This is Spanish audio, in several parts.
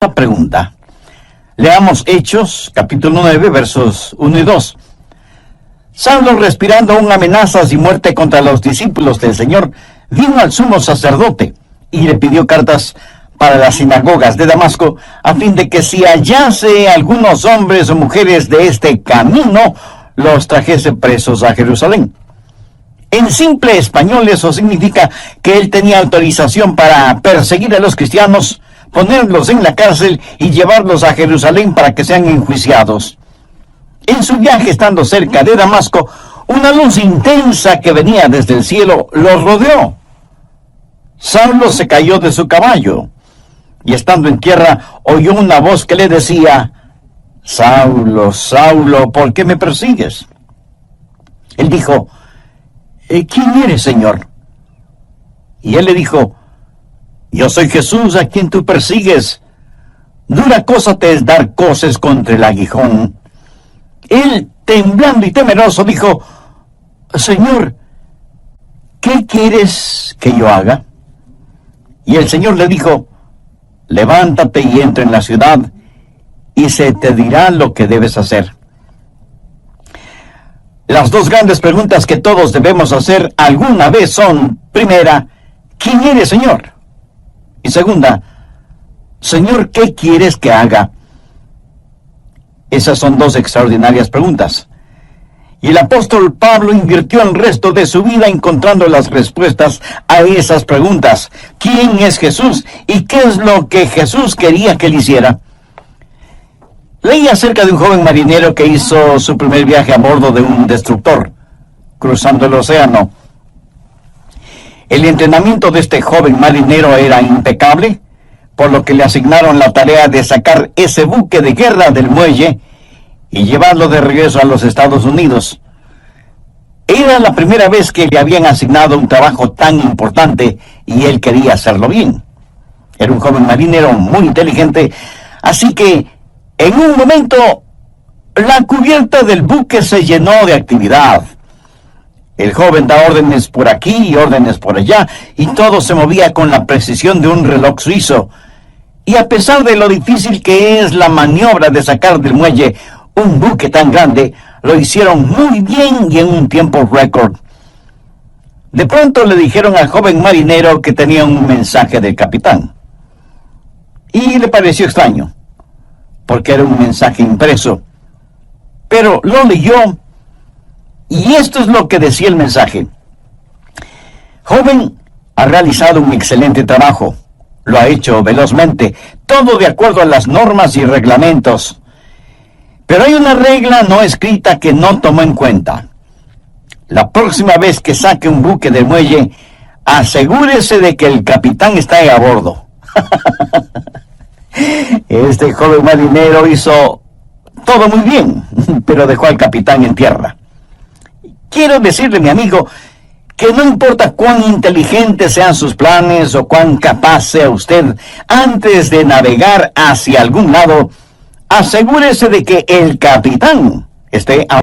Una pregunta. Leamos Hechos, capítulo 9, versos 1 y 2. Saulo, respirando aún amenazas y muerte contra los discípulos del Señor, vino al sumo sacerdote y le pidió cartas para las sinagogas de Damasco, a fin de que si hallase algunos hombres o mujeres de este camino, los trajese presos a Jerusalén. En simple español eso significa que él tenía autorización para perseguir a los cristianos, ponerlos en la cárcel y llevarlos a Jerusalén para que sean enjuiciados. En su viaje, estando cerca de Damasco, una luz intensa que venía desde el cielo los rodeó. Saulo se cayó de su caballo y, estando en tierra, oyó una voz que le decía: Saulo, Saulo, ¿por qué me persigues? Él dijo: ¿quién eres, Señor? Y él le dijo: yo soy Jesús a quien tú persigues. Dura cosa te es dar coces contra el aguijón. Él, temblando y temeroso, dijo: Señor, ¿qué quieres que yo haga? Y el Señor le dijo: levántate y entra en la ciudad, y se te dirá lo que debes hacer. Las dos grandes preguntas que todos debemos hacer alguna vez son: primera, ¿quién eres, Señor? Y segunda, Señor, ¿qué quieres que haga? Esas son dos extraordinarias preguntas. Y el apóstol Pablo invirtió el resto de su vida encontrando las respuestas a esas preguntas. ¿Quién es Jesús? ¿Y qué es lo que Jesús quería que él hiciera? Leí acerca de un joven marinero que hizo su primer viaje a bordo de un destructor, cruzando el océano. El entrenamiento de este joven marinero era impecable, por lo que le asignaron la tarea de sacar ese buque de guerra del muelle y llevarlo de regreso a los Estados Unidos. Era la primera vez que le habían asignado un trabajo tan importante y él quería hacerlo bien. Era un joven marinero muy inteligente, así que en un momento la cubierta del buque se llenó de actividad. El joven da órdenes por aquí y órdenes por allá, y todo se movía con la precisión de un reloj suizo. Y a pesar de lo difícil que es la maniobra de sacar del muelle un buque tan grande, lo hicieron muy bien y en un tiempo récord. De pronto le dijeron al joven marinero que tenía un mensaje del capitán. Y le pareció extraño, porque era un mensaje impreso. Pero lo leyó, y esto es lo que decía el mensaje: joven, ha realizado un excelente trabajo. Lo ha hecho velozmente, todo de acuerdo a las normas y reglamentos. Pero hay una regla no escrita que no tomó en cuenta. La próxima vez que saque un buque del muelle, asegúrese de que el capitán está a bordo. Este joven marinero hizo todo muy bien, pero dejó al capitán en tierra. Quiero decirle, mi amigo, que no importa cuán inteligentes sean sus planes o cuán capaz sea usted, antes de navegar hacia algún lado, asegúrese de que el capitán esté a...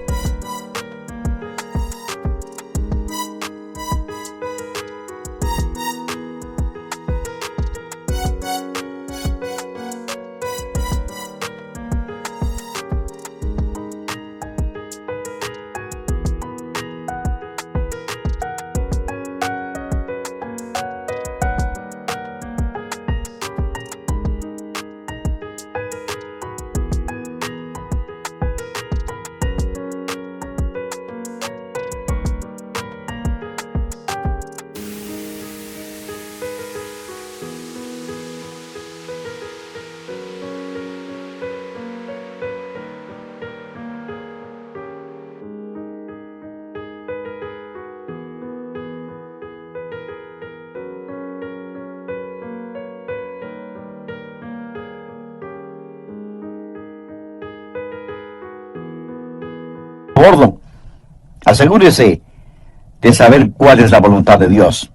bordo. Asegúrese de saber cuál es la voluntad de Dios.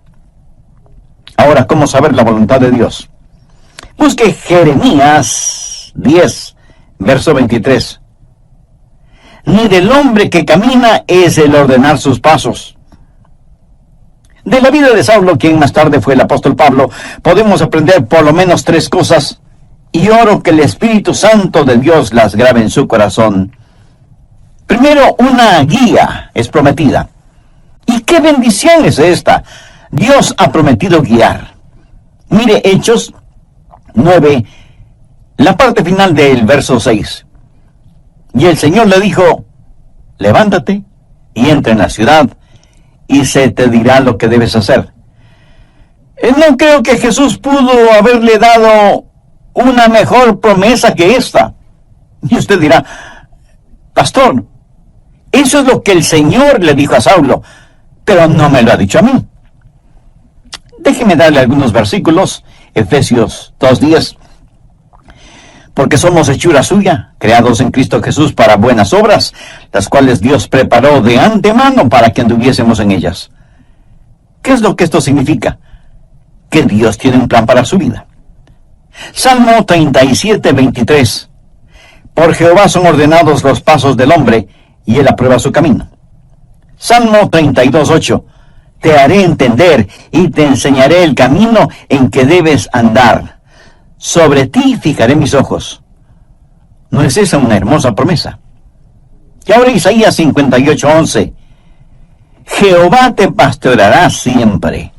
Ahora, ¿cómo saber la voluntad de Dios? Busque Jeremías 10, verso 23. Ni del hombre que camina es el ordenar sus pasos. De la vida de Saulo, quien más tarde fue el apóstol Pablo, podemos aprender por lo menos tres cosas y oro que el Espíritu Santo de Dios las grabe en su corazón. Primero, una guía es prometida. ¿Y qué bendición es esta? Dios ha prometido guiar. Mire Hechos 9, la parte final del verso 6. Y el Señor le dijo, levántate y entra en la ciudad, y se te dirá lo que debes hacer. No creo que Jesús pudo haberle dado una mejor promesa que esta. Y usted dirá, pastor, eso es lo que el Señor le dijo a Saulo, pero no me lo ha dicho a mí. Déjeme darle algunos versículos. Efesios 2:10. Porque somos hechura suya, creados en Cristo Jesús para buenas obras, las cuales Dios preparó de antemano para que anduviésemos en ellas. ¿Qué es lo que esto significa? Que Dios tiene un plan para su vida. Salmo 37:23. Por Jehová son ordenados los pasos del hombre, y él aprueba su camino. Salmo 32:8. Te haré entender y te enseñaré el camino en que debes andar. Sobre ti fijaré mis ojos. ¿No es esa una hermosa promesa? Y ahora Isaías 58:11. Jehová te pastoreará siempre.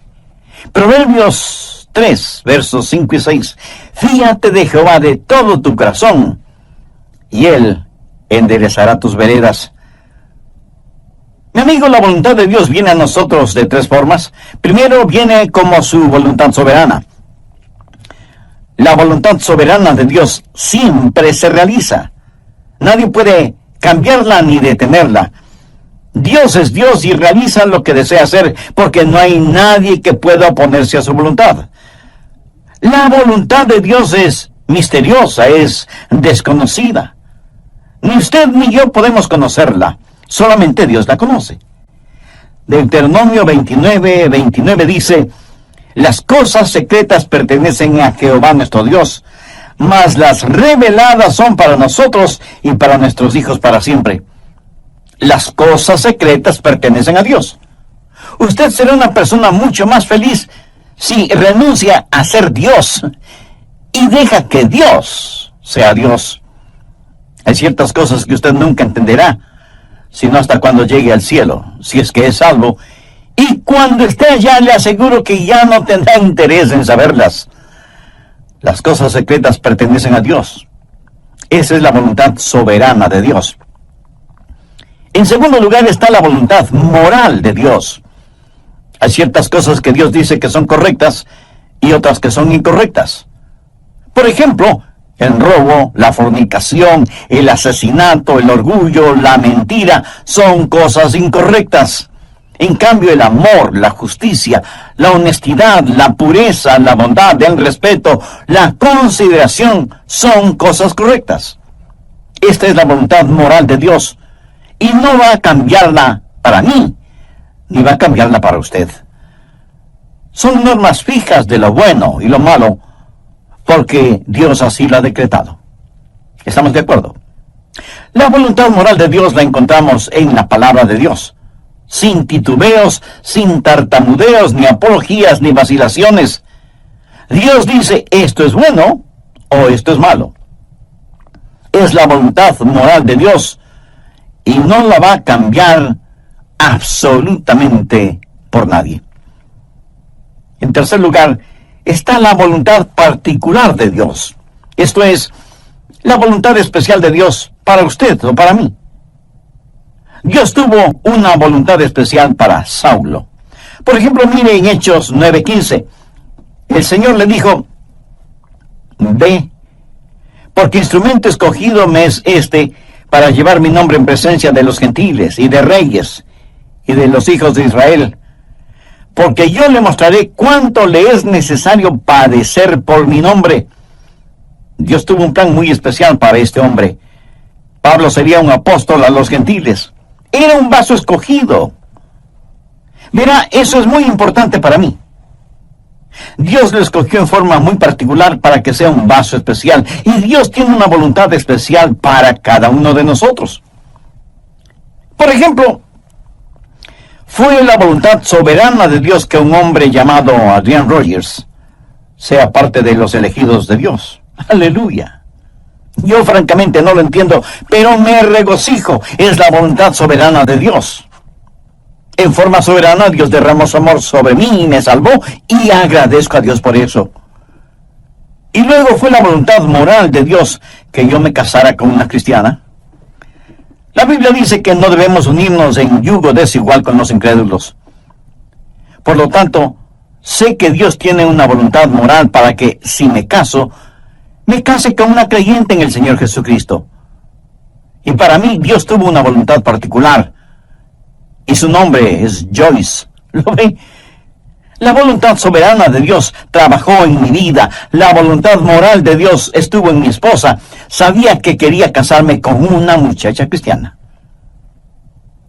Proverbios 3, versos 5 y 6. Fíate de Jehová de todo tu corazón, y él enderezará tus veredas. Mi amigo, la voluntad de Dios viene a nosotros de tres formas. Primero, viene como su voluntad soberana. La voluntad soberana de Dios siempre se realiza. Nadie puede cambiarla ni detenerla. Dios es Dios y realiza lo que desea hacer, porque no hay nadie que pueda oponerse a su voluntad. La voluntad de Dios es misteriosa, es desconocida. Ni usted ni yo podemos conocerla. Solamente Dios la conoce. Deuteronomio 29:29 dice, las cosas secretas pertenecen a Jehová nuestro Dios, mas las reveladas son para nosotros y para nuestros hijos para siempre. Las cosas secretas pertenecen a Dios. Usted será una persona mucho más feliz si renuncia a ser Dios y deja que Dios sea Dios. Hay ciertas cosas que usted nunca entenderá, sino hasta cuando llegue al cielo, si es que es salvo. Y cuando esté allá, le aseguro que ya no tendrá interés en saberlas. Las cosas secretas pertenecen a Dios. Esa es la voluntad soberana de Dios. En segundo lugar está la voluntad moral de Dios. Hay ciertas cosas que Dios dice que son correctas y otras que son incorrectas. Por ejemplo, el robo, la fornicación, el asesinato, el orgullo, la mentira, son cosas incorrectas. En cambio, el amor, la justicia, la honestidad, la pureza, la bondad, el respeto, la consideración, son cosas correctas. Esta es la voluntad moral de Dios, y no va a cambiarla para mí, ni va a cambiarla para usted. Son normas fijas de lo bueno y lo malo, porque Dios así lo ha decretado. ¿Estamos de acuerdo? La voluntad moral de Dios la encontramos en la palabra de Dios, sin titubeos, sin tartamudeos, ni apologías, ni vacilaciones. Dios dice, esto es bueno o esto es malo. Es la voluntad moral de Dios y no la va a cambiar absolutamente por nadie. En tercer lugar, está la voluntad particular de Dios. Esto es, la voluntad especial de Dios para usted o para mí. Dios tuvo una voluntad especial para Saulo. Por ejemplo, mire en Hechos 9:15. El Señor le dijo, ve, porque instrumento escogido me es este para llevar mi nombre en presencia de los gentiles y de reyes y de los hijos de Israel. Porque yo le mostraré cuánto le es necesario padecer por mi nombre. Dios tuvo un plan muy especial para este hombre. Pablo sería un apóstol a los gentiles. Era un vaso escogido. Verá, eso es muy importante para mí. Dios lo escogió en forma muy particular para que sea un vaso especial. Y Dios tiene una voluntad especial para cada uno de nosotros. Por ejemplo, fue la voluntad soberana de Dios que un hombre llamado Adrian Rogers sea parte de los elegidos de Dios. Aleluya. Yo francamente no lo entiendo, pero me regocijo. Es la voluntad soberana de Dios. En forma soberana, Dios derramó su amor sobre mí y me salvó, y agradezco a Dios por eso. Y luego fue la voluntad moral de Dios que yo me casara con una cristiana. La Biblia dice que no debemos unirnos en yugo desigual con los incrédulos. Por lo tanto, sé que Dios tiene una voluntad moral para que, si me caso, me case con una creyente en el Señor Jesucristo. Y para mí, Dios tuvo una voluntad particular. Y su nombre es Joyce. ¿Lo ve? La voluntad soberana de Dios trabajó en mi vida. La voluntad moral de Dios estuvo en mi esposa. Sabía que quería casarme con una muchacha cristiana.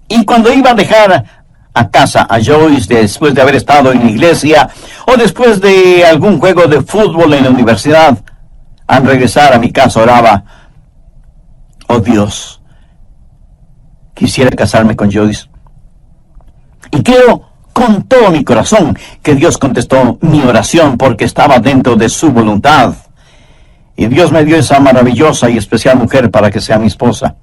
Y cuando iba a dejar a casa a Joyce después de haber estado en la iglesia o después de algún juego de fútbol en la universidad, al regresar a mi casa oraba: oh Dios, quisiera casarme con Joyce. Y creo con todo mi corazón que Dios contestó mi oración porque estaba dentro de su voluntad. Y Dios me dio esa maravillosa y especial mujer para que sea mi esposa.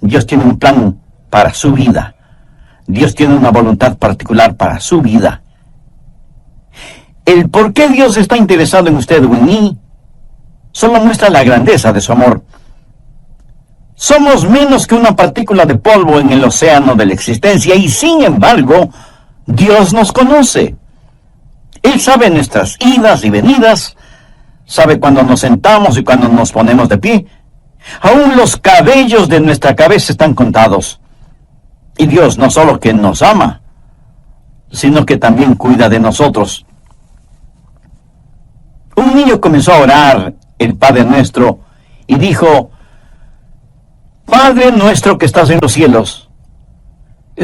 Dios tiene un plan para su vida. Dios tiene una voluntad particular para su vida. El por qué Dios está interesado en usted o en mí solo muestra la grandeza de su amor. Somos menos que una partícula de polvo en el océano de la existencia y, sin embargo, Dios nos conoce. Él sabe nuestras idas y venidas, sabe cuando nos sentamos y cuando nos ponemos de pie. Aún los cabellos de nuestra cabeza están contados. Y Dios no solo que nos ama, sino que también cuida de nosotros. Un niño comenzó a orar el Padre Nuestro y dijo: Padre nuestro que estás en los cielos.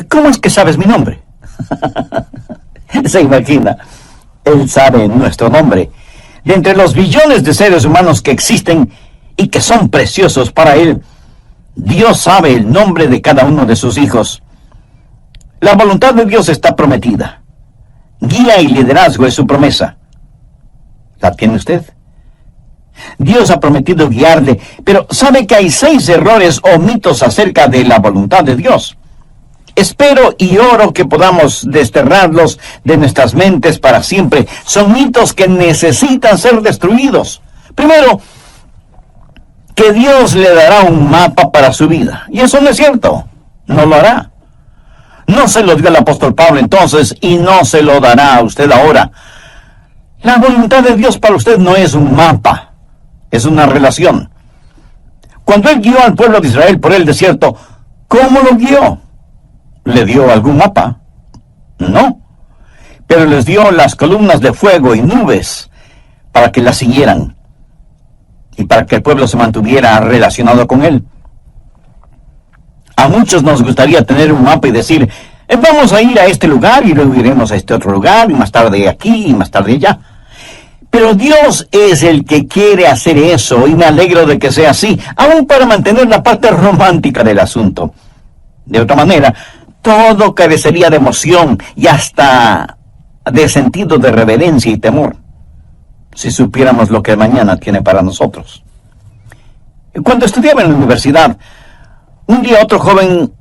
¿Cómo es que sabes mi nombre? Se imagina, Él sabe nuestro nombre. De entre los billones de seres humanos que existen y que son preciosos para Él, Dios sabe el nombre de cada uno de sus hijos. La voluntad de Dios está prometida. Guía y liderazgo es su promesa. ¿La tiene usted? Dios ha prometido guiarle, pero sabe que hay 6 errores o mitos acerca de la voluntad de Dios. Espero y oro que podamos desterrarlos de nuestras mentes para siempre. Son mitos que necesitan ser destruidos. Primero, que Dios le dará un mapa para su vida. Y eso no es cierto. No lo hará. No se lo dio el apóstol Pablo entonces y no se lo dará a usted ahora. La voluntad de Dios para usted no es un mapa. Es una relación. Cuando Él guió al pueblo de Israel por el desierto, ¿cómo lo guió? ¿Le dio algún mapa? No. Pero les dio las columnas de fuego y nubes para que las siguieran y para que el pueblo se mantuviera relacionado con Él. A muchos nos gustaría tener un mapa y decir: vamos a ir a este lugar y luego iremos a este otro lugar y más tarde aquí y más tarde allá. Pero Dios es el que quiere hacer eso y me alegro de que sea así, aún para mantener la parte romántica del asunto. De otra manera, todo carecería de emoción y hasta de sentido de reverencia y temor, si supiéramos lo que mañana tiene para nosotros. Cuando estudiaba en la universidad, un día otro joven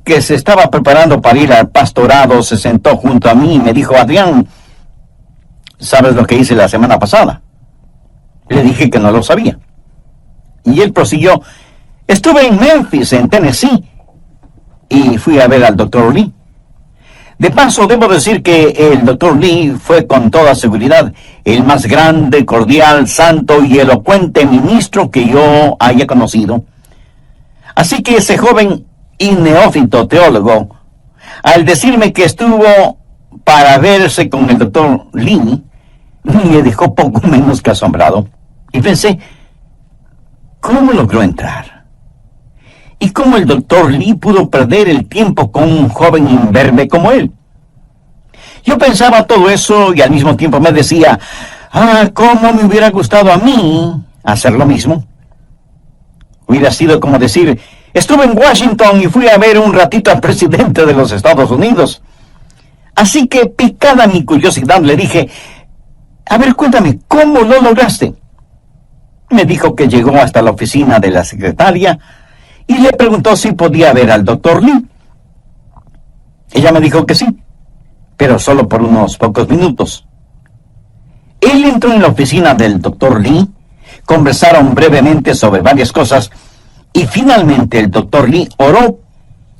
que se estaba preparando para ir al pastorado se sentó junto a mí y me dijo: Adrián, ¿sabes lo que hice la semana pasada? Le dije que no lo sabía. Y él prosiguió: estuve en Memphis, en Tennessee, y fui a ver al Dr. Lee. De paso, debo decir que el Dr. Lee fue con toda seguridad el más grande, cordial, santo y elocuente ministro que yo haya conocido. Así que ese joven y neófito teólogo, al decirme que estuvo para verse con el Dr. Lee, me dejó poco menos que asombrado. Y pensé: ¿cómo logró entrar? ¿Y cómo el Dr. Lee pudo perder el tiempo con un joven imberbe como él? Yo pensaba todo eso y al mismo tiempo me decía: ¿cómo me hubiera gustado a mí hacer lo mismo? Hubiera sido como decir: estuve en Washington y fui a ver un ratito al presidente de los Estados Unidos. Así que, picada mi curiosidad, le dije: a ver, cuéntame, ¿cómo lo lograste? Me dijo que llegó hasta la oficina de la secretaria y le preguntó si podía ver al doctor Lee. Ella me dijo que sí, pero solo por unos pocos minutos. Él entró en la oficina del doctor Lee, conversaron brevemente sobre varias cosas y finalmente el doctor Lee oró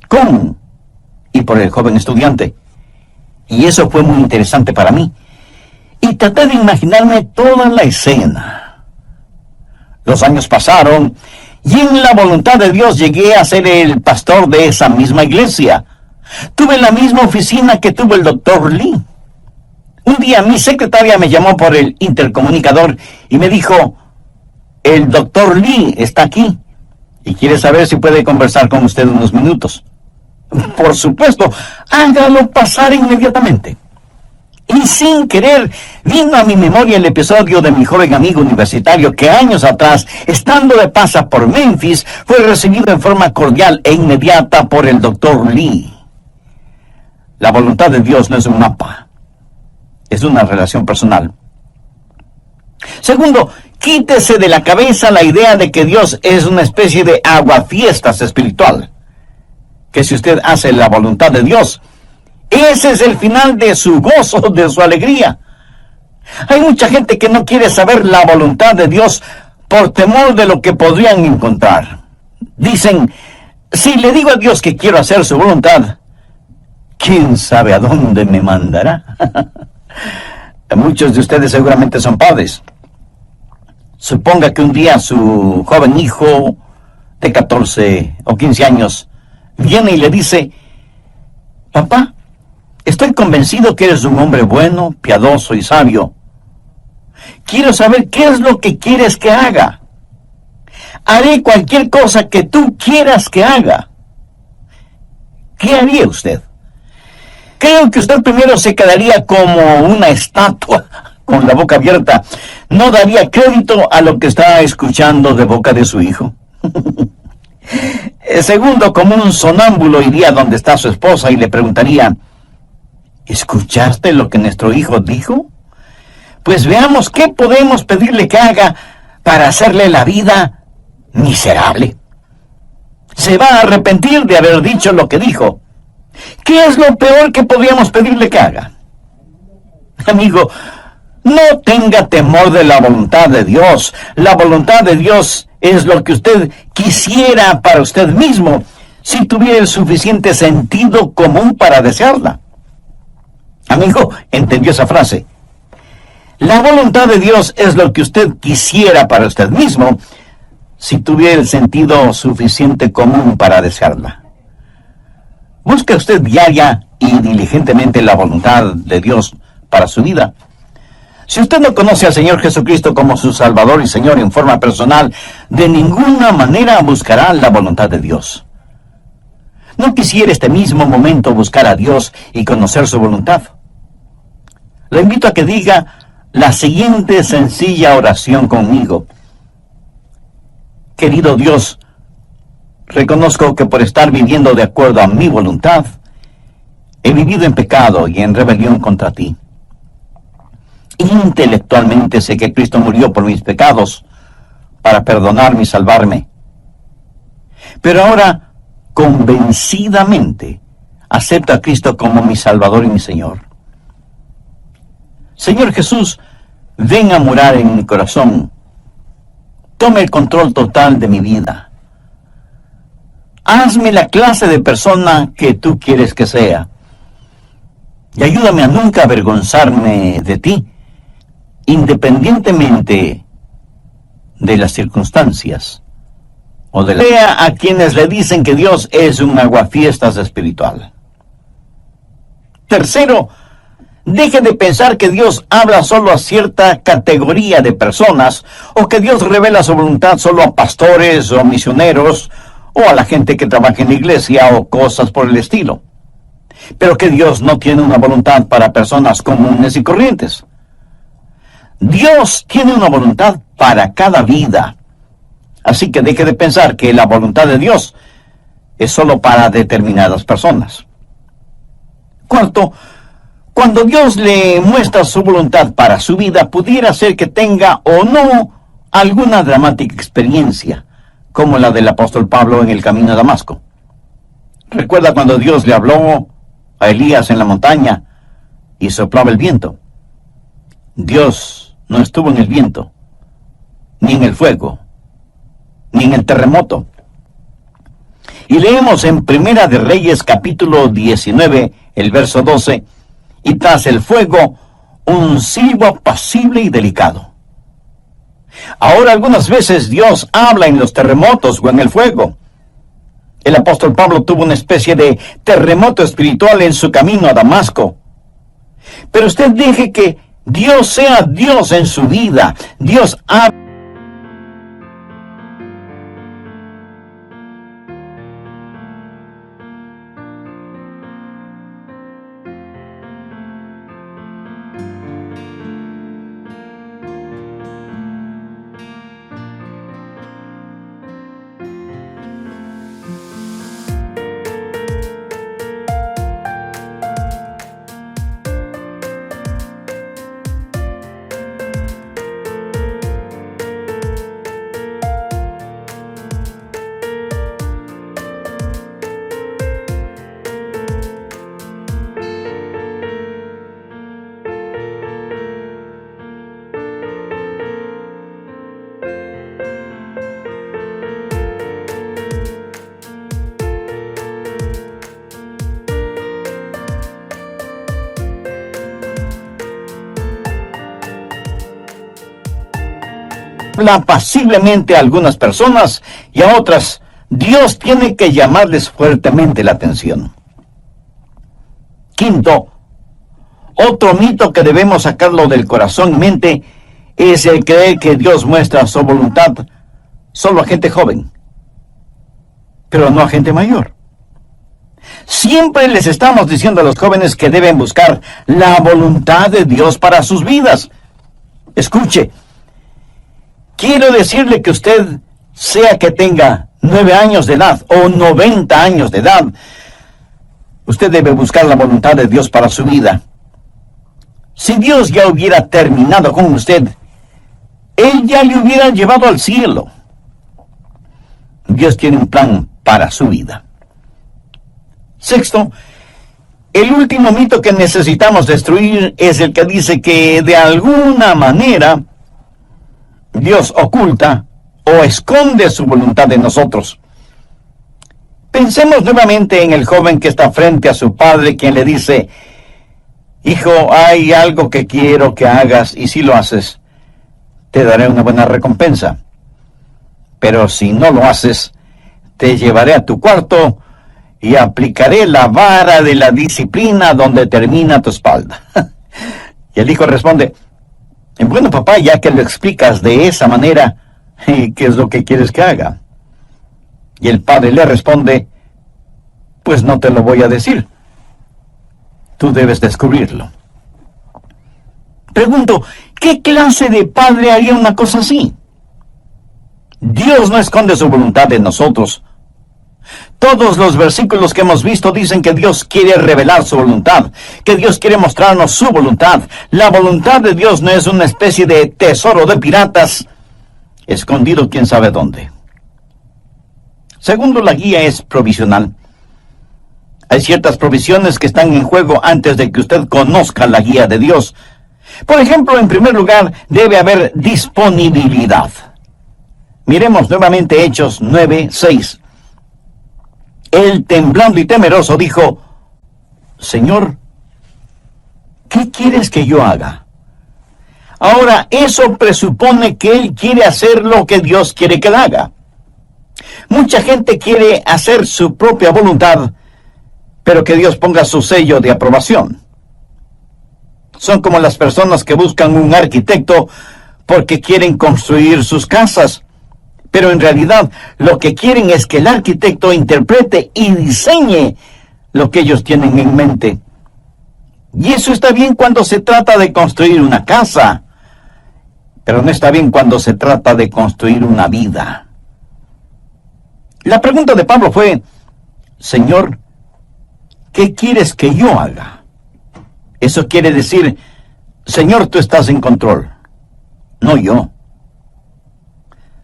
con y por el joven estudiante. Y eso fue muy interesante para mí. Y traté de imaginarme toda la escena. Los años pasaron y en la voluntad de Dios llegué a ser el pastor de esa misma iglesia. Tuve la misma oficina que tuvo el doctor Lee. Un día mi secretaria me llamó por el intercomunicador y me dijo: el doctor Lee está aquí y quiere saber si puede conversar con usted unos minutos. Por supuesto, hágalo pasar inmediatamente. Y sin querer, vino a mi memoria el episodio de mi joven amigo universitario que años atrás, estando de paso por Memphis, fue recibido en forma cordial e inmediata por el doctor Lee. La voluntad de Dios no es un mapa, es una relación personal. Segundo, quítese de la cabeza la idea de que Dios es una especie de aguafiestas espiritual. Que si usted hace la voluntad de Dios, ese es el final de su gozo, de su alegría. Hay mucha gente que no quiere saber la voluntad de Dios por temor de lo que podrían encontrar. Dicen: si le digo a Dios que quiero hacer su voluntad, ¿quién sabe a dónde me mandará? Muchos de ustedes seguramente son padres. Suponga que un día su joven hijo de 14 o 15 años viene y le dice: papá, estoy convencido que eres un hombre bueno, piadoso y sabio. Quiero saber qué es lo que quieres que haga. Haré cualquier cosa que tú quieras que haga. ¿Qué haría usted? Creo que usted primero se quedaría como una estatua con la boca abierta. No daría crédito a lo que está escuchando de boca de su hijo. Segundo, como un sonámbulo iría donde está su esposa y le preguntaría: ¿escuchaste lo que nuestro hijo dijo? Pues veamos qué podemos pedirle que haga para hacerle la vida miserable. Se va a arrepentir de haber dicho lo que dijo. ¿Qué es lo peor que podríamos pedirle que haga? Amigo, no tenga temor de la voluntad de Dios. La voluntad de Dios es lo que usted quisiera para usted mismo, si tuviera el suficiente sentido común para desearla. Amigo, ¿entendió esa frase? La voluntad de Dios es lo que usted quisiera para usted mismo, si tuviera el sentido suficiente común para desearla. Busque usted diaria y diligentemente la voluntad de Dios para su vida. Si usted no conoce al Señor Jesucristo como su Salvador y Señor en forma personal, de ninguna manera buscará la voluntad de Dios. ¿No quisiera este mismo momento buscar a Dios y conocer su voluntad? Le invito a que diga la siguiente sencilla oración conmigo. Querido Dios, reconozco que por estar viviendo de acuerdo a mi voluntad, he vivido en pecado y en rebelión contra ti. Intelectualmente sé que Cristo murió por mis pecados para perdonarme y salvarme. Pero ahora, convencidamente, acepto a Cristo como mi Salvador y mi Señor. Señor Jesús, ven a morar en mi corazón. Tome el control total de mi vida. Hazme la clase de persona que tú quieres que sea. Y ayúdame a nunca avergonzarme de ti, independientemente de las circunstancias o de la... Vea a quienes le dicen que Dios es un aguafiestas espiritual. Tercero, deje de pensar que Dios habla solo a cierta categoría de personas, o que Dios revela su voluntad solo a pastores o misioneros, o a la gente que trabaja en la iglesia, o cosas por el estilo. Pero que Dios no tiene una voluntad para personas comunes y corrientes. Dios tiene una voluntad para cada vida. Así que deje de pensar que la voluntad de Dios es solo para determinadas personas. Cuarto, cuando Dios le muestra su voluntad para su vida, pudiera ser que tenga o no alguna dramática experiencia, como la del apóstol Pablo en el camino a Damasco. ¿Recuerda cuando Dios le habló a Elías en la montaña y soplaba el viento? Dios no estuvo en el viento, ni en el fuego, ni en el terremoto. Y leemos en Primera de Reyes capítulo 19, el verso 12, y tras el fuego, un silbo apacible y delicado. Ahora algunas veces Dios habla en los terremotos o en el fuego. El apóstol Pablo tuvo una especie de terremoto espiritual en su camino a Damasco. Pero usted deje que Dios sea Dios en su vida. Dios habla. Apaciblemente a algunas personas y a otras Dios tiene que llamarles fuertemente la atención. Quinto, otro mito que debemos sacarlo del corazón y mente es el creer que Dios muestra su voluntad solo a gente joven, pero no a gente mayor. Siempre les estamos diciendo a los jóvenes que deben buscar la voluntad de Dios para sus vidas. Escuche, quiero decirle que usted, sea que tenga 9 años de edad o 90 años de edad, usted debe buscar la voluntad de Dios para su vida. Si Dios ya hubiera terminado con usted, Él ya le hubiera llevado al cielo. Dios tiene un plan para su vida. Sexto, el último mito que necesitamos destruir es el que dice que de alguna manera Dios oculta o esconde su voluntad de nosotros. Pensemos nuevamente en el joven que está frente a su padre, quien le dice: hijo, hay algo que quiero que hagas, y si lo haces, te daré una buena recompensa. Pero si no lo haces, te llevaré a tu cuarto y aplicaré la vara de la disciplina donde termina tu espalda. Y el hijo responde: bueno, papá, ya que lo explicas de esa manera, ¿qué es lo que quieres que haga? Y el padre le responde: pues no te lo voy a decir. Tú debes descubrirlo. Pregunto, ¿qué clase de padre haría una cosa así? Dios no esconde su voluntad de nosotros. Todos los versículos que hemos visto dicen que Dios quiere revelar su voluntad, que Dios quiere mostrarnos su voluntad. La voluntad de Dios no es una especie de tesoro de piratas, escondido quién sabe dónde. Segundo, la guía es provisional. Hay ciertas provisiones que están en juego antes de que usted conozca la guía de Dios. Por ejemplo, en primer lugar, debe haber disponibilidad. Miremos nuevamente Hechos 9:6. Él, temblando y temeroso, dijo: Señor, ¿qué quieres que yo haga? Ahora, eso presupone que él quiere hacer lo que Dios quiere que él haga. Mucha gente quiere hacer su propia voluntad, pero que Dios ponga su sello de aprobación. Son como las personas que buscan un arquitecto porque quieren construir sus casas, pero en realidad lo que quieren es que el arquitecto interprete y diseñe lo que ellos tienen en mente. Y eso está bien cuando se trata de construir una casa, pero no está bien cuando se trata de construir una vida. La pregunta de Pablo fue: Señor, ¿qué quieres que yo haga? Eso quiere decir: Señor, tú estás en control, no yo.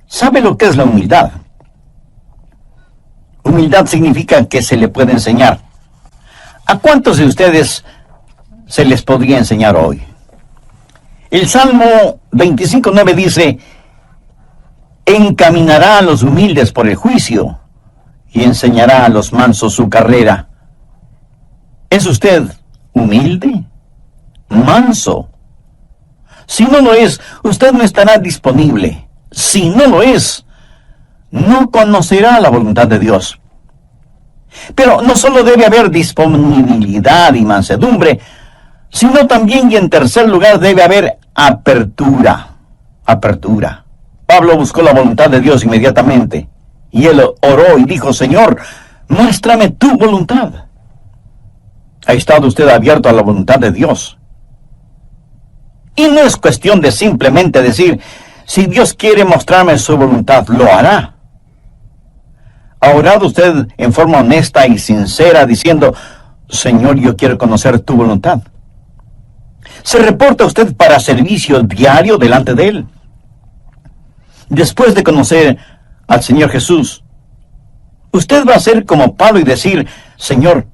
¿Sabe lo que es la humildad? Humildad significa que se le puede enseñar. ¿A cuántos de ustedes se les podría enseñar hoy? El Salmo 25:9 dice: encaminará a los humildes por el juicio y enseñará a los mansos su carrera. ¿Es usted humilde? ¿Manso? Si no lo es, usted no estará disponible. Si no lo es, no conocerá la voluntad de Dios. Pero no solo debe haber disponibilidad y mansedumbre, sino también, y en tercer lugar, debe haber apertura. Apertura. Pablo buscó la voluntad de Dios inmediatamente, y él oró y dijo: Señor, muéstrame tu voluntad. ¿Ha estado usted abierto a la voluntad de Dios? Y no es cuestión de simplemente decir: si Dios quiere mostrarme su voluntad, lo hará. ¿Ha orado usted en forma honesta y sincera diciendo: Señor, yo quiero conocer tu voluntad? ¿Se reporta usted para servicio diario delante de Él? Después de conocer al Señor Jesús, usted va a ser como Pablo y decir: Señor,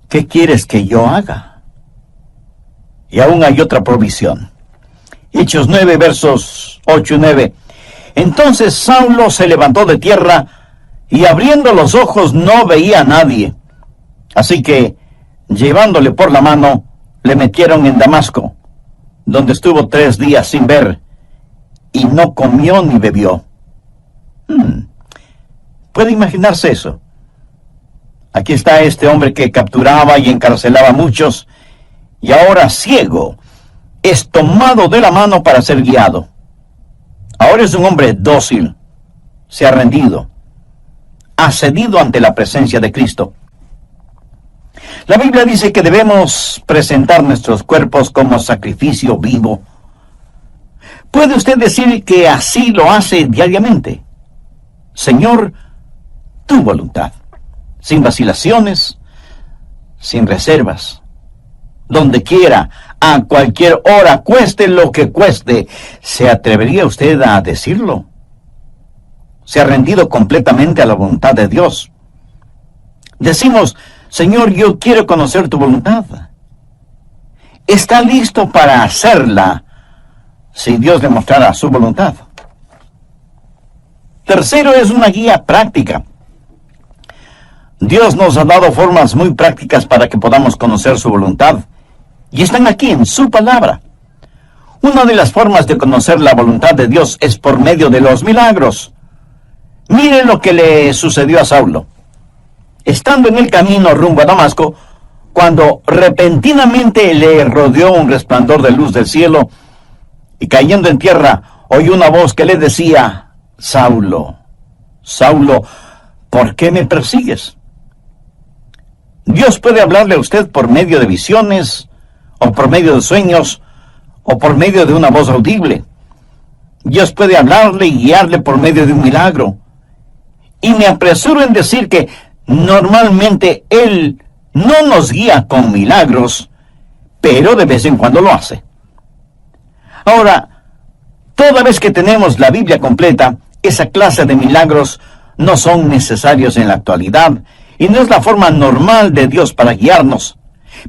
¿qué quieres que yo haga? Y aún hay otra provisión. Hechos 9, versos 8 y 9. Entonces Saulo se levantó de tierra, y abriendo los ojos no veía a nadie. Así que, llevándole por la mano, le metieron en Damasco, donde estuvo 3 días sin ver, y no comió ni bebió. ¿Puede imaginarse eso? Aquí está este hombre que capturaba y encarcelaba a muchos, y ahora ciego, es tomado de la mano para ser guiado. Ahora es un hombre dócil, se ha rendido, ha cedido ante la presencia de Cristo. La Biblia dice que debemos presentar nuestros cuerpos como sacrificio vivo. ¿Puede usted decir que así lo hace diariamente? Señor, tu voluntad, sin vacilaciones, sin reservas. Donde quiera, a cualquier hora, cueste lo que cueste. ¿Se atrevería usted a decirlo? ¿Se ha rendido completamente a la voluntad de Dios? Decimos: Señor, yo quiero conocer tu voluntad. ¿Está listo para hacerla si Dios le mostrara su voluntad? Tercero, es una guía práctica. Dios nos ha dado formas muy prácticas para que podamos conocer su voluntad, y están aquí en su palabra. Una de las formas de conocer la voluntad de Dios es por medio de los milagros. Mire lo que le sucedió a Saulo. Estando en el camino rumbo a Damasco, cuando repentinamente le rodeó un resplandor de luz del cielo, y cayendo en tierra, oyó una voz que le decía: Saulo, Saulo, ¿por qué me persigues? Dios puede hablarle a usted por medio de visiones, o por medio de sueños, o por medio de una voz audible. Dios puede hablarle y guiarle por medio de un milagro. Y me apresuro en decir que normalmente Él no nos guía con milagros, pero de vez en cuando lo hace. Ahora, toda vez que tenemos la Biblia completa, esa clase de milagros no son necesarios en la actualidad, y no es la forma normal de Dios para guiarnos.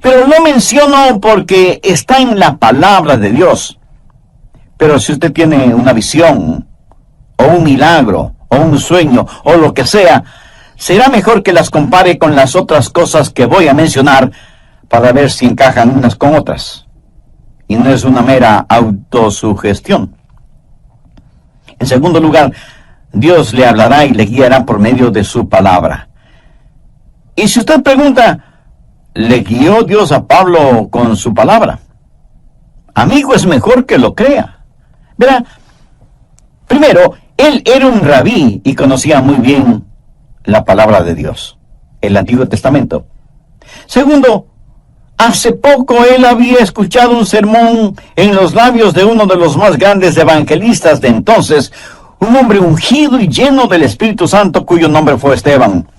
Pero lo menciono porque está en la palabra de Dios. Pero si usted tiene una visión, o un milagro, o un sueño, o lo que sea, será mejor que las compare con las otras cosas que voy a mencionar para ver si encajan unas con otras. Y no es una mera autosugestión. En segundo lugar, Dios le hablará y le guiará por medio de su palabra. Y si usted pregunta, ¿le guió Dios a Pablo con su palabra? Amigo, es mejor que lo crea. Verá, primero, él era un rabí y conocía muy bien la palabra de Dios, el Antiguo Testamento. Segundo, hace poco él había escuchado un sermón en los labios de uno de los más grandes evangelistas de entonces, un hombre ungido y lleno del Espíritu Santo, cuyo nombre fue Esteban.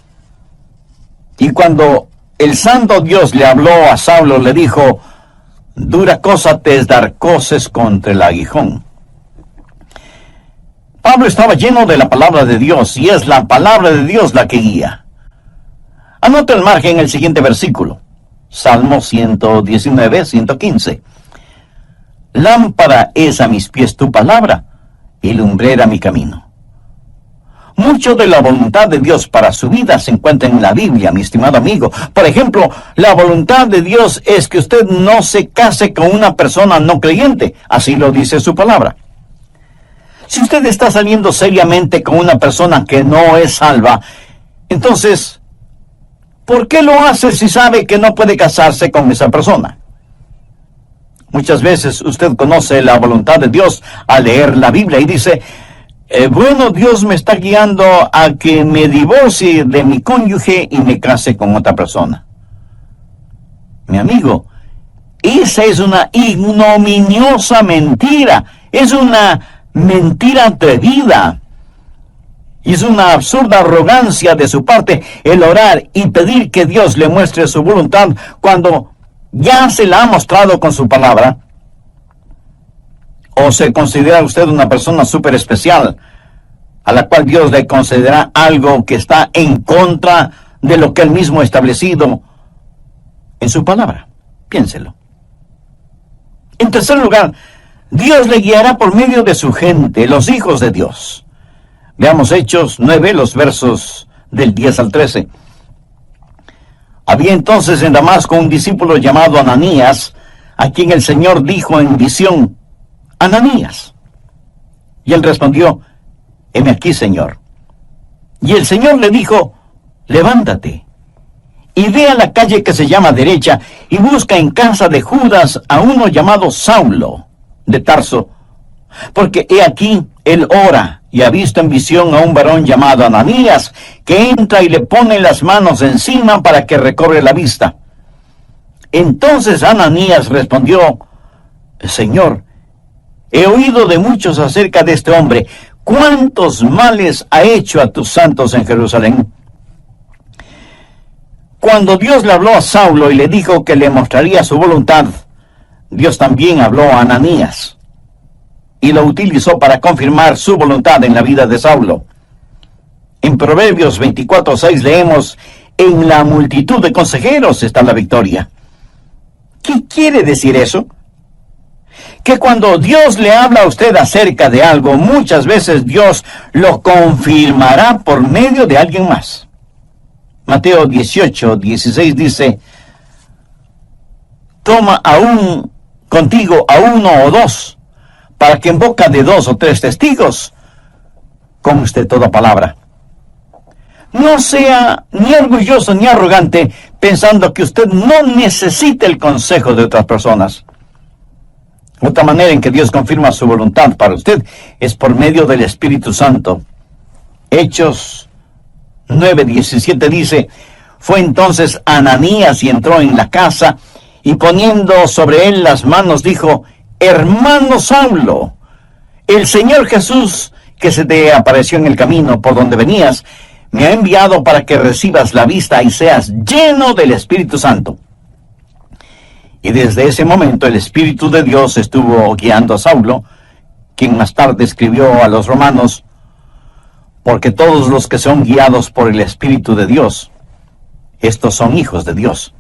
Y cuando el santo Dios le habló a Saulo, le dijo: dura cosa te es dar coces contra el aguijón. Pablo estaba lleno de la palabra de Dios, y es la palabra de Dios la que guía. Anota el margen el siguiente versículo. Salmo 119, 115. Lámpara es a mis pies tu palabra, y lumbrera mi camino. Mucho de la voluntad de Dios para su vida se encuentra en la Biblia, mi estimado amigo. Por ejemplo, la voluntad de Dios es que usted no se case con una persona no creyente. Así lo dice su palabra. Si usted está saliendo seriamente con una persona que no es salva, entonces, ¿por qué lo hace si sabe que no puede casarse con esa persona? Muchas veces usted conoce la voluntad de Dios al leer la Biblia y dice, bueno, Dios me está guiando a que me divorcie de mi cónyuge y me case con otra persona. Mi amigo, esa es una ignominiosa mentira. Es una mentira atrevida. Y es una absurda arrogancia de su parte el orar y pedir que Dios le muestre su voluntad cuando ya se la ha mostrado con su palabra. ¿O se considera usted una persona súper especial a la cual Dios le concederá algo que está en contra de lo que él mismo ha establecido en su palabra? Piénselo. En tercer lugar, Dios le guiará por medio de su gente, los hijos de Dios. Veamos Hechos 9, los versos del 10 al 13. Había entonces en Damasco un discípulo llamado Ananías, a quien el Señor dijo en visión, Ananías. Y él respondió, heme aquí, Señor. Y el Señor le dijo, levántate, y ve a la calle que se llama Derecha, y busca en casa de Judas a uno llamado Saulo, de Tarso, porque he aquí, él ora, y ha visto en visión a un varón llamado Ananías, que entra y le pone las manos encima para que recobre la vista. Entonces Ananías respondió, Señor, he oído de muchos acerca de este hombre. ¿Cuántos males ha hecho a tus santos en Jerusalén? Cuando Dios le habló a Saulo y le dijo que le mostraría su voluntad, Dios también habló a Ananías y lo utilizó para confirmar su voluntad en la vida de Saulo. En Proverbios 24:6 leemos, en la multitud de consejeros está la victoria. ¿Qué quiere decir eso? Que cuando Dios le habla a usted acerca de algo, muchas veces Dios lo confirmará por medio de alguien más. Mateo 18:16 dice, toma aún contigo a uno o dos, para que en boca de 2 o 3 testigos conste toda palabra. No sea ni orgulloso ni arrogante pensando que usted no necesita el consejo de otras personas. Otra manera en que Dios confirma su voluntad para usted es por medio del Espíritu Santo. Hechos 9:17 dice, fue entonces Ananías y entró en la casa, y poniendo sobre él las manos dijo, hermano Saulo, el Señor Jesús, que se te apareció en el camino por donde venías, me ha enviado para que recibas la vista y seas lleno del Espíritu Santo. Y desde ese momento el Espíritu de Dios estuvo guiando a Saulo, quien más tarde escribió a los romanos, porque todos los que son guiados por el Espíritu de Dios, estos son hijos de Dios.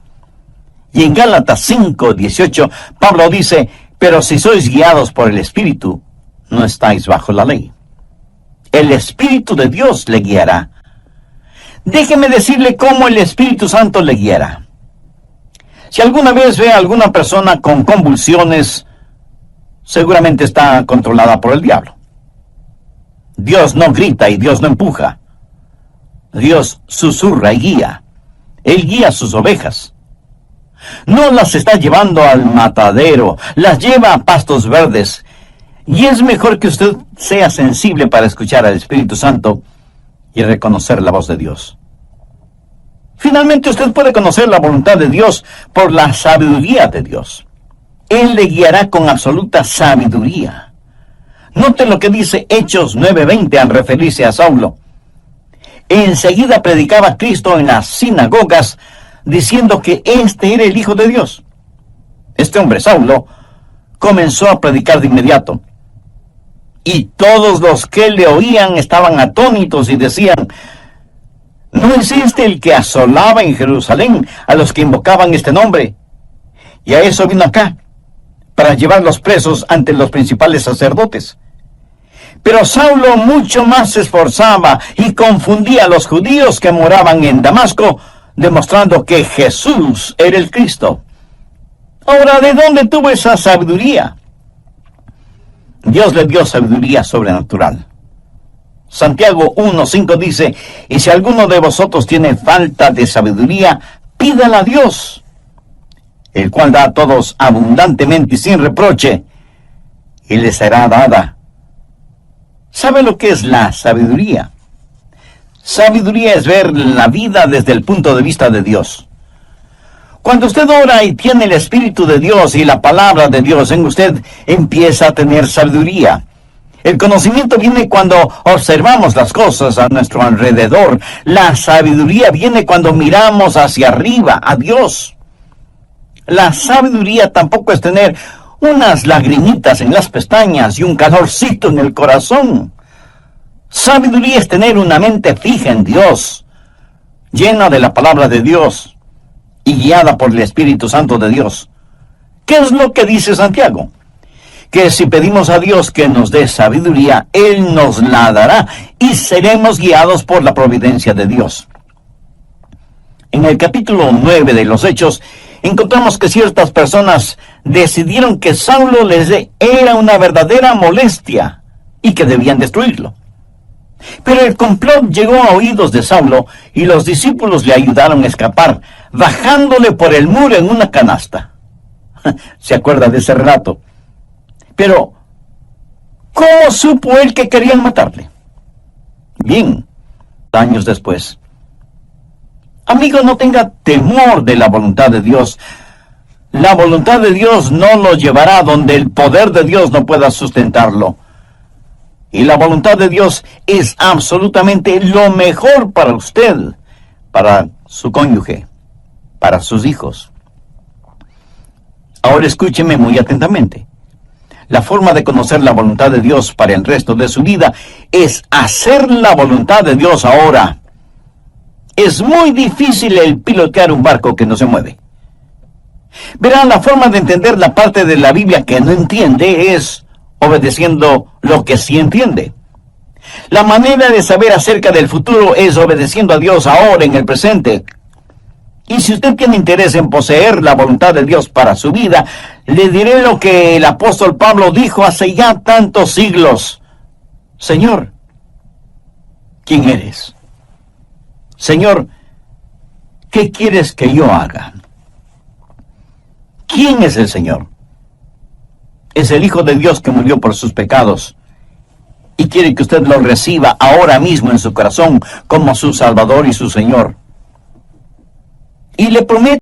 Y en Gálatas 5:18, Pablo dice, pero si sois guiados por el Espíritu, no estáis bajo la ley. El Espíritu de Dios le guiará. Déjeme decirle cómo el Espíritu Santo le guiará. Si alguna vez ve a alguna persona con convulsiones, seguramente está controlada por el diablo. Dios no grita y Dios no empuja. Dios susurra y guía. Él guía a sus ovejas. No las está llevando al matadero, las lleva a pastos verdes. Y es mejor que usted sea sensible para escuchar al Espíritu Santo y reconocer la voz de Dios. Finalmente usted puede conocer la voluntad de Dios por la sabiduría de Dios. Él le guiará con absoluta sabiduría. Note lo que dice Hechos 9:20 al referirse a Saulo. Enseguida predicaba Cristo en las sinagogas, diciendo que este era el Hijo de Dios. Este hombre, Saulo, comenzó a predicar de inmediato. Y todos los que le oían estaban atónitos y decían: ¿no es este el que asolaba en Jerusalén a los que invocaban este nombre? Y a eso vino acá, para llevarlos presos ante los principales sacerdotes. Pero Saulo mucho más se esforzaba y confundía a los judíos que moraban en Damasco, demostrando que Jesús era el Cristo. Ahora, ¿de dónde tuvo esa sabiduría? Dios le dio sabiduría sobrenatural. Santiago 1:5 dice: y si alguno de vosotros tiene falta de sabiduría, pídala a Dios, el cual da a todos abundantemente y sin reproche, y le será dada. ¿Sabe lo que es la sabiduría? Sabiduría es ver la vida desde el punto de vista de Dios. Cuando usted ora y tiene el Espíritu de Dios y la palabra de Dios en usted, empieza a tener sabiduría. El conocimiento viene cuando observamos las cosas a nuestro alrededor. La sabiduría viene cuando miramos hacia arriba, a Dios. La sabiduría tampoco es tener unas lagrimitas en las pestañas y un calorcito en el corazón. Sabiduría es tener una mente fija en Dios, llena de la palabra de Dios y guiada por el Espíritu Santo de Dios. ¿Qué es lo que dice Santiago? Que si pedimos a Dios que nos dé sabiduría, Él nos la dará y seremos guiados por la providencia de Dios. En el capítulo 9 de los Hechos, encontramos que ciertas personas decidieron que Saulo les era una verdadera molestia y que debían destruirlo. Pero el complot llegó a oídos de Saulo y los discípulos le ayudaron a escapar, bajándole por el muro en una canasta. ¿Se acuerda de ese relato? Pero, ¿cómo supo él que querían matarle? Bien, años después. Amigo, no tenga temor de la voluntad de Dios. La voluntad de Dios no lo llevará donde el poder de Dios no pueda sustentarlo. Y la voluntad de Dios es absolutamente lo mejor para usted, para su cónyuge, para sus hijos. Ahora escúcheme muy atentamente. La forma de conocer la voluntad de Dios para el resto de su vida es hacer la voluntad de Dios ahora. Es muy difícil el pilotear un barco que no se mueve. Verán, la forma de entender la parte de la Biblia que no entiende es obedeciendo lo que sí entiende. La manera de saber acerca del futuro es obedeciendo a Dios ahora en el presente. Y si usted tiene interés en poseer la voluntad de Dios para su vida, le diré lo que el apóstol Pablo dijo hace ya tantos siglos. Señor, ¿quién eres? Señor, ¿qué quieres que yo haga? ¿Quién es el Señor? Es el Hijo de Dios que murió por sus pecados y quiere que usted lo reciba ahora mismo en su corazón como su Salvador y su Señor. Y le prometo